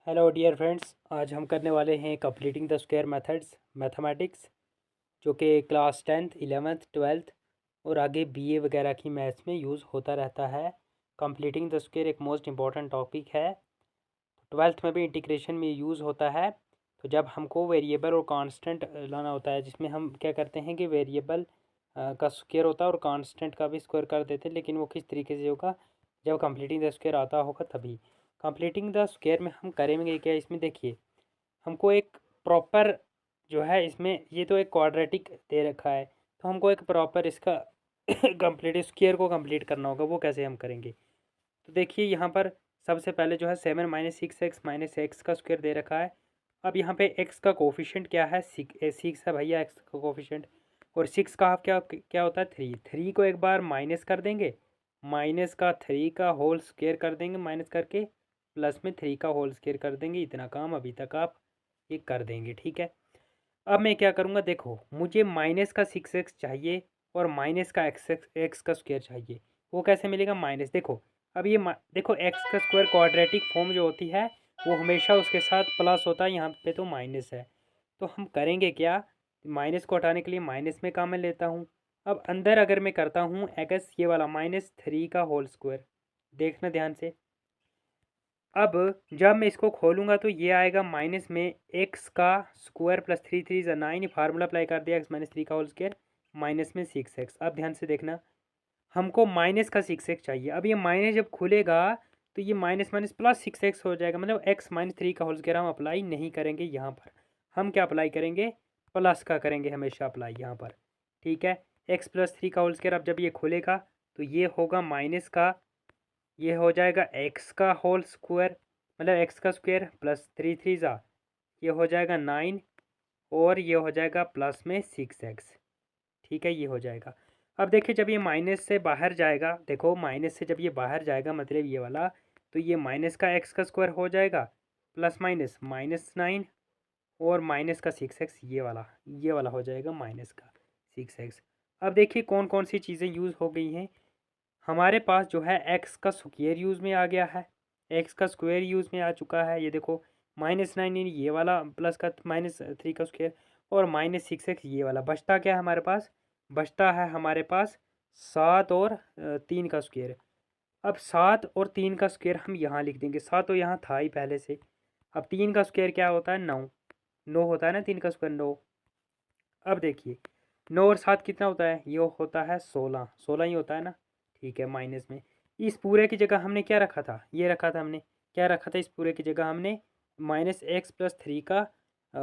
Hello dear friends, आज हम करने वाले हैं completing the square methods mathematics, जो कि क्लास 10th 11th 12th और आगे बीए वगैरह की मैथ्स में यूज़ होता रहता है। कंप्लीटिंग द स्क्वायर एक मोस्ट इंपॉर्टेंट टॉपिक है। 12th में भी इंटीग्रेशन में यूज़ होता है। तो जब हमको वेरिएबल और कांस्टेंट लाना होता है, जिसमें हम क्या करते हैं कि वेरिएबल का स्क्वायर होता है और कांस्टेंट का भी स्क्वायर कर देते हैं, लेकिन वो किस तरीके से होगा जब कंप्लीटिंग द स्क्वायर आता होगा तभी। कंप्लीटिंग द स्क्वायर में हम करेंगे क्या, इसमें देखिए हमको एक प्रॉपर जो है, इसमें ये तो एक क्वाड्रेटिक दे रखा है, तो हमको एक प्रॉपर इसका कंप्लीट स्क्वायर को कंप्लीट करना होगा। वो कैसे हम करेंगे, तो देखिए यहाँ पर सबसे पहले जो है 7 - 6x - x का स्क्वायर दे रखा है। अब यहाँ पे x का कोफिशिएंट क्या है, 6 है भैया x का कोफिशिएंट। और 6 का हाफ क्या क्या होता है, 3 को एक बार माइनस कर देंगे, माइनस का 3 का होल स्क्वायर कर देंगे, माइनस करके प्लस में 3 का होल स्क्वायर कर देंगे। इतना काम अभी तक आप ये कर देंगे, ठीक है। अब मैं क्या करूँगा, देखो मुझे माइनस का 6x चाहिए और माइनस का एक्स का स्क्वायर चाहिए। वो कैसे मिलेगा, माइनस, देखो अब ये देखो एक्स का स्क्वायर क्वाड्रेटिक फॉर्म जो होती है वो हमेशा उसके साथ प्लस होता है, यहाँ पे तो माइनस है। तो हम करेंगे क्या, माइनस को हटाने के लिए माइनस में काम में लेता हूँ। अब अंदर अगर मैं करता हूँ एक्स ये वाला -3 का होल स्क्वायर, देखना ध्यान से। अब जब मैं इसको खोलूँगा तो ये आएगा माइनस में एक्स का स्क्वायर प्लस 3 3 9, फार्मूला अप्लाई कर दिया, x - 3 का होल स्क्वायर माइनस में 6x। अब ध्यान से देखना, हमको माइनस का 6x चाहिए। अब ये माइनस जब खुलेगा तो ये माइनस माइनस प्लस 6x हो जाएगा, मतलब x - 3 का होल स्क्वायर हम अप्लाई नहीं करेंगे यहाँ पर। हम क्या अप्लाई करेंगे, प्लस का करेंगे हमेशा अप्लाई यहाँ पर, ठीक है। x + 3 का होल स्क्वायर अब जब ये खुलेगा तो ये होगा माइनस का, ये हो जाएगा एक्स का होल स्क्वायर, मतलब एक्स का स्क्वायर प्लस 3 3 ये हो जाएगा 9, और ये हो जाएगा प्लस में 6x, ठीक है, ये हो जाएगा। अब देखिए जब ये माइनस से बाहर जाएगा, देखो माइनस से जब ये बाहर जाएगा मतलब ये वाला, तो ये माइनस का एक्स का स्क्वायर हो जाएगा प्लस माइनस -9 और माइनस का 6x, ये वाला हो जाएगा माइनस का 6x। अब देखिए कौन कौन सी चीज़ें यूज़ हो गई हैं। हमारे पास जो है एक्स का स्क्वायर यूज़ में आ गया है, एक्स का स्क्वायर यूज़ में आ चुका है, ये देखो -9 ये वाला प्लस का -3 का स्क्वायर और -6x ये वाला। बचता क्या है हमारे पास, बचता है हमारे पास 7 और 3 का स्क्वायर। अब 7 और 3 का स्क्वायर हम यहाँ लिख देंगे, 7 तो यहाँ था ही पहले से। अब 3 का स्क्वायर क्या होता है, 9, 9 होता है ना 3 का स्क्वायर, 9। अब देखिए 9 और 7 कितना होता है, ये होता है 16, 16 ही होता है ना, ठीक है। माइनस में इस पूरे की जगह हमने क्या रखा था, ये रखा था हमने, क्या रखा था, इस पूरे की जगह हमने -x + 3 का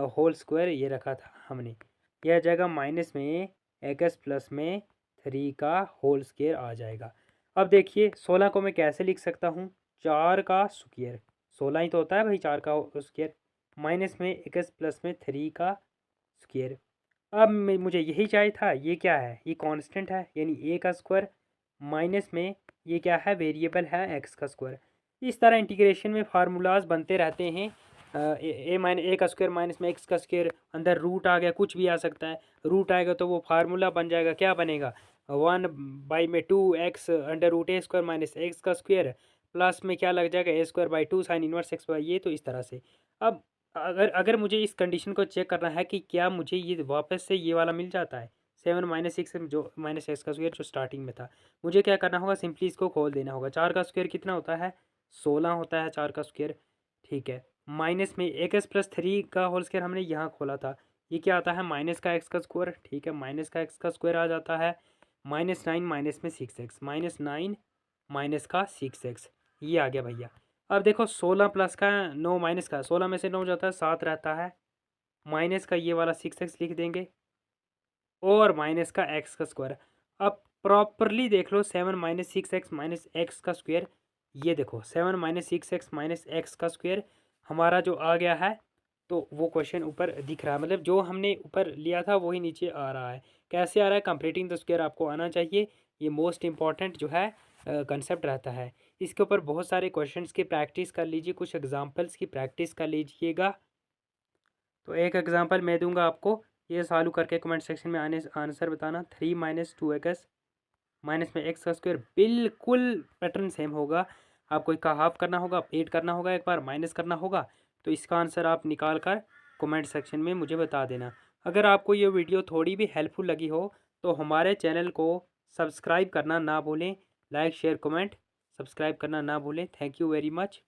होल स्क्वायर ये रखा था हमने। यह जगह माइनस में x प्लस में 3 का होल स्क्वायर आ जाएगा। अब देखिए 16 को मैं कैसे लिख सकता हूँ, 4 का स्क्वायर, 16 ही तो होता है भाई 4 का स्क्वायर, माइनस में x प्लस में 3 का स्क्वायर। अब मुझे यही चाहिए था, ये क्या है, ये कांस्टेंट है यानी ए का स्क्वायर, माइनस में ये क्या है, वेरिएबल है एक्स का स्क्वायर। इस तरह इंटीग्रेशन में फार्मूलाज बनते रहते हैं। ए का स्क्वायर माइनस में एक्स का स्क्वायर, अंदर रूट आ गया, कुछ भी आ सकता है, रूट आएगा तो वो फार्मूला बन जाएगा, क्या बनेगा, 1/2x√a² माइनस एक्स का स्क्वायर, प्लस में क्या लग जाएगा a² 2 sine inverse x Y, ये तो इस तरह से। अब अगर अगर मुझे इस कंडीशन को चेक करना है कि क्या मुझे ये वापस से ये वाला मिल जाता है, 7 - 6 जो माइनस एक्स का स्क्वायर जो स्टार्टिंग में था, मुझे क्या करना होगा, सिंपली इसको खोल देना होगा। 4 का स्क्वायर कितना होता है, 16 होता है 4 का स्क्वायर, ठीक है। माइनस में x + 3 का होल स्क्वायर हमने यहाँ खोला था, ये क्या आता है, माइनस का एक्स का स्क्वायर, ठीक है, माइनस का एक्स का स्क्वायर आ जाता है, -9 माइनस में 6x, -9 माइनस का 6x, ये आ गया भैया। अब देखो 16 प्लस का 9 माइनस का, 16 में से 9 जाता है 7 रहता है, माइनस का ये वाला 6x लिख देंगे और माइनस का एक्स का स्क्वायर। अब प्रॉपरली देख लो, 7 - 6x माइनस एक्स का स्क्वायर, ये देखो 7 - 6x माइनस एक्स का स्क्वायर हमारा जो आ गया है, तो वो क्वेश्चन ऊपर दिख रहा है, मतलब जो हमने ऊपर लिया था वही नीचे आ रहा है। कैसे आ रहा है, कंप्लीटिंग द स्क्वायर आपको आना चाहिए, ये मोस्ट इंपॉर्टेंट जो है कंसेप्ट रहता है। इसके ऊपर बहुत सारे क्वेश्चंस की प्रैक्टिस कर लीजिए, कुछ एग्जांपल्स की प्रैक्टिस कर लीजिएगा। तो एक एग्जांपल मैं दूंगा आपको, ये सॉल्व करके कमेंट सेक्शन में आने आंसर बताना। 3 - 2x माइनस में एक्स का स्क्वायर, बिल्कुल पैटर्न सेम होगा। आपको इसका हाफ करना होगा, 8 करना होगा, एक बार माइनस करना होगा, तो इसका आंसर आप निकाल कर कमेंट सेक्शन में मुझे बता देना। अगर आपको ये वीडियो थोड़ी भी हेल्पफुल लगी हो तो हमारे चैनल को सब्सक्राइब करना ना भूलें। लाइक शेयर कमेंट सब्सक्राइब करना ना भूलें। Thank you very much.